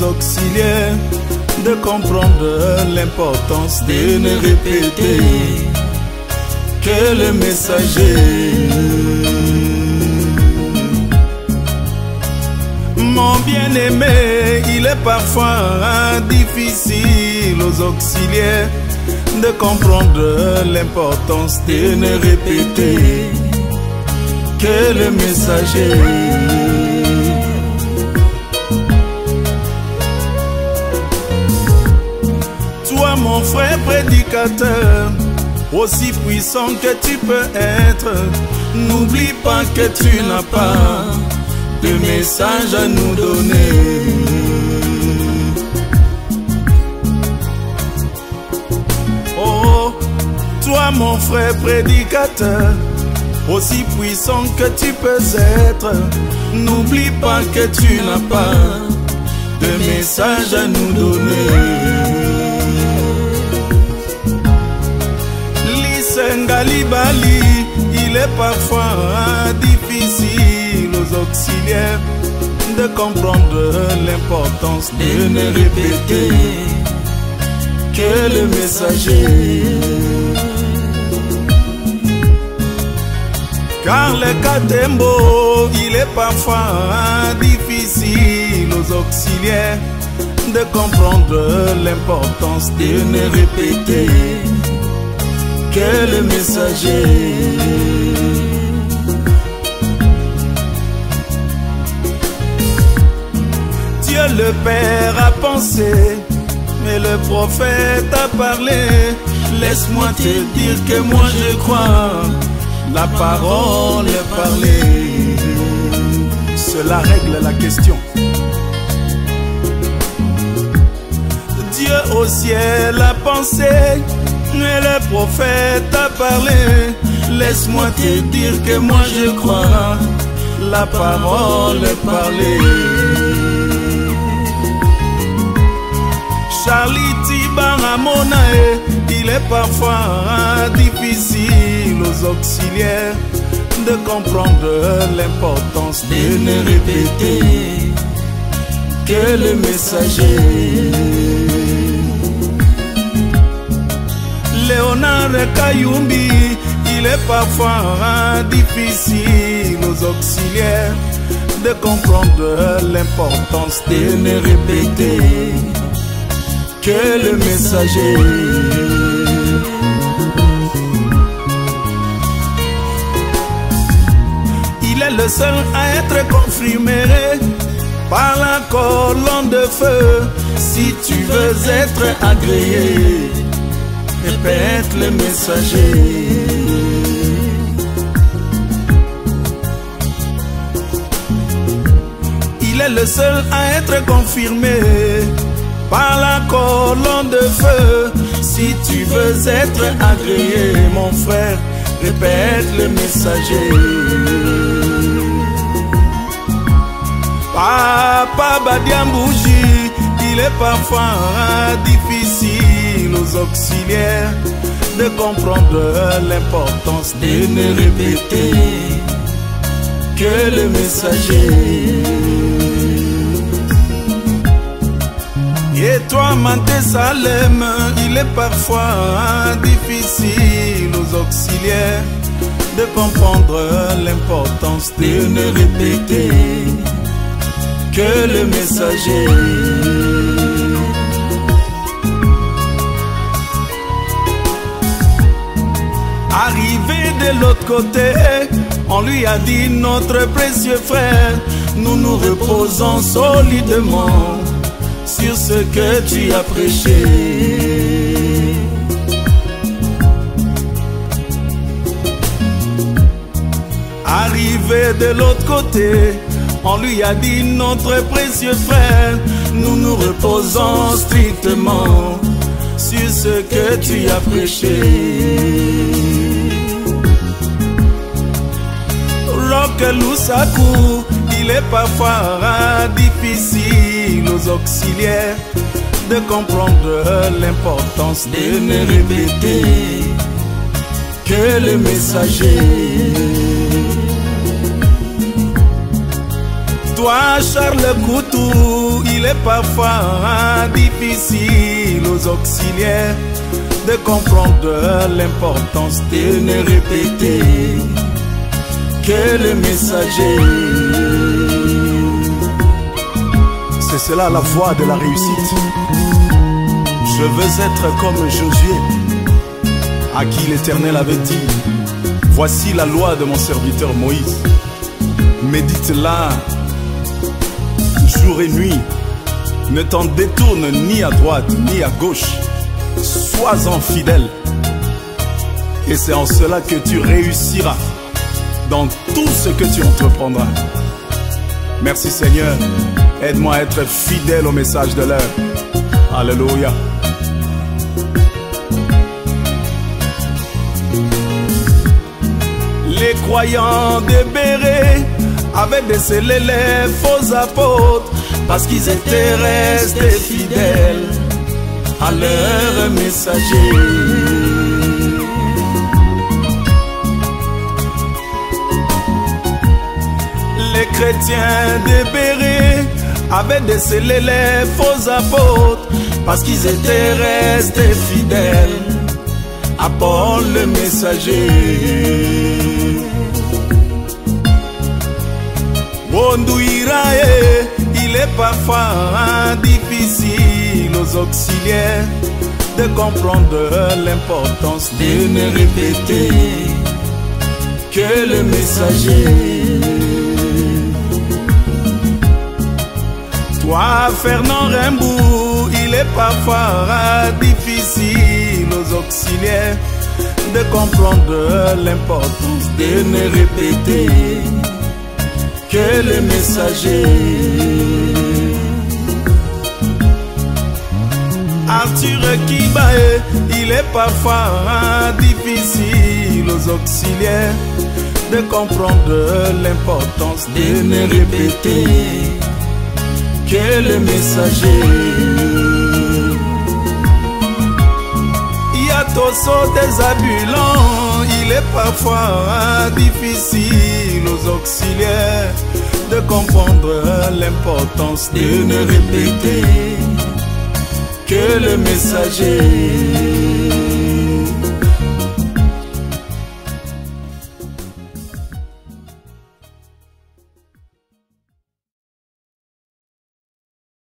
aux auxiliaires de comprendre l'importance de ne répéter que le messager. Mon bien-aimé, il est parfois difficile aux auxiliaires de comprendre l'importance de ne répéter que le messager. Toi, mon frère prédicateur, aussi puissant que tu peux être, n'oublie pas que tu n'as pas de message à nous donner. Oh, toi mon frère prédicateur, aussi puissant que tu peux être, n'oublie pas que tu n'as pas de message à nous donner. Lisengalibali, il est parfois difficile aux auxiliaires de comprendre l'importance de ne répéter que le messager. Car le katembo, il est parfois difficile aux auxiliaires de comprendre l'importance de ne répéter que le messager. Dieu le Père a pensé, mais le prophète a parlé. Laisse-moi te dire que moi je crois, la parole est parlée. Cela règle la question. Dieu au ciel a pensé, mais le prophète a parlé. Laisse-moi te dire que moi je crois, la parole est parlée. Charlie Tibaramonae, il est parfois difficile aux auxiliaires de comprendre l'importance de ne répéter que le messager. Léonard Kayumbi, il est parfois difficile aux auxiliaires de comprendre l'importance de ne répéter que le messager. Il est le seul à être confirmé par la colonne de feu. Si tu veux être agréé, répète le messager. Il est le seul à être confirmé par la colonne de feu. Si tu veux être agréé, mon frère, répète le messager. Papa Badiambouji, il est parfois difficile aux auxiliaires de comprendre l'importance de ne répéter que le messager. Et toi, Manté Salem, il est parfois difficile aux auxiliaires de comprendre l'importance de ne répéter que le messager. Arrivé de l'autre côté, on lui a dit: notre précieux frère, nous nous reposons solidement sur ce que tu as prêché. Arrivé de l'autre côté, on lui a dit: notre précieux frère, nous nous reposons strictement sur ce que tu as prêché. Roque Lusaku, il est parfois difficile aux auxiliaires de comprendre l'importance de ne répéter que le messager. Toi, Charles Coutou, il est parfois difficile aux auxiliaires de comprendre l'importance de ne répéter que le messager. C'est cela la voie de la réussite. Je veux être comme Josué, à qui l'Éternel avait dit: voici la loi de mon serviteur Moïse. Médite-la jour et nuit. Ne t'en détourne ni à droite ni à gauche. Sois-en fidèle. Et c'est en cela que tu réussiras dans tout ce que tu entreprendras. Merci Seigneur. Aide-moi à être fidèle au message de l'heure. Alléluia. Les croyants de Béret avaient décelé les faux apôtres parce qu'ils étaient restés fidèles à leur messager. Les chrétiens de Béret avaient décelé les faux apôtres parce qu'ils étaient restés fidèles à Paul le messager. Bondouirae, il est parfois difficile aux auxiliaires de comprendre l'importance de ne répéter que le messager. Toi, Fernand Rimbaud, il est parfois difficile aux auxiliaires de comprendre l'importance de ne répéter que le messager. Arthur Kibae, il est parfois difficile aux auxiliaires de comprendre l'importance de ne répéter que le messager. Yatoso des Zabulons, il est parfois difficile aux auxiliaires de comprendre l'importance de ne répéter que le messager.